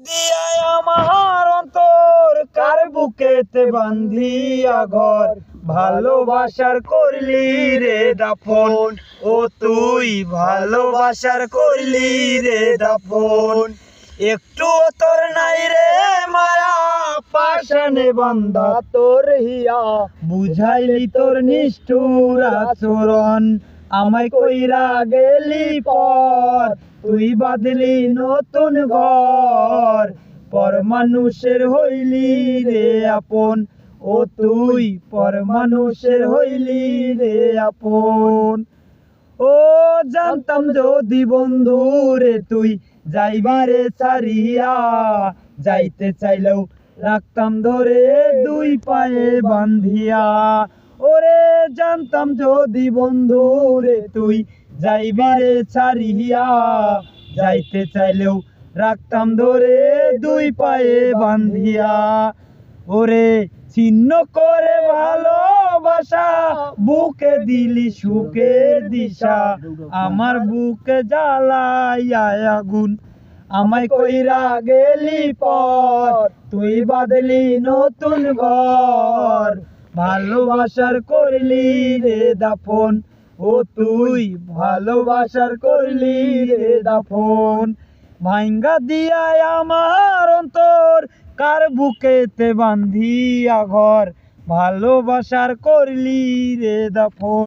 দিয়ায় আমার অন্তর কার বুকেতে বান্ধিয়া ঘর, ভালোবাসার করলি রে দাফন। ও তুই ভালোবাসার করলি রে দাফন। একটু তোর নাই রে মায়া, পাশানে বান্ধা তোর হিয়া, বুঝাইলি তোর নিষ্ঠুর আচরণ। আমায় কইরা গেলি পর, তুই বাঁধলি নতুন ঘর, পর মানুষের হইলি রে আপন। ও তুই পর মানুষের হইলি রে আপন। ও জানতাম যদি বন্ধু রে তুই যাইবারে ছাড়িয়া, যাইতে চাইলেও রাখতাম ধরে দুই পায়ে বান্ধিয়া। ওরে জানতাম যদি বন্ধু রে তুই যাইবারে ছাড়িয়া, যাইতে চাইলেও রাখতাম ধরে দুই পায়ে বান্ধিয়া। ওরে ছিন্ন করে ভালোবাসা, বুকে দিলি সুখের দিশা, আমার বুকে জ্বালাইয়া আগুন। আমায় কইরা গেলি পর, তুই বাঁধলি নতুন ঘর, ভালোবাসার করলি রে দাফন। ও তুই ভালোবাসার করলি রে দাফন। ভাঙ্গা দিয়ায় আমার অন্তর কার বুকেতে বান্ধিয়া ঘর, ভালোবাসার করলি রে দাফন।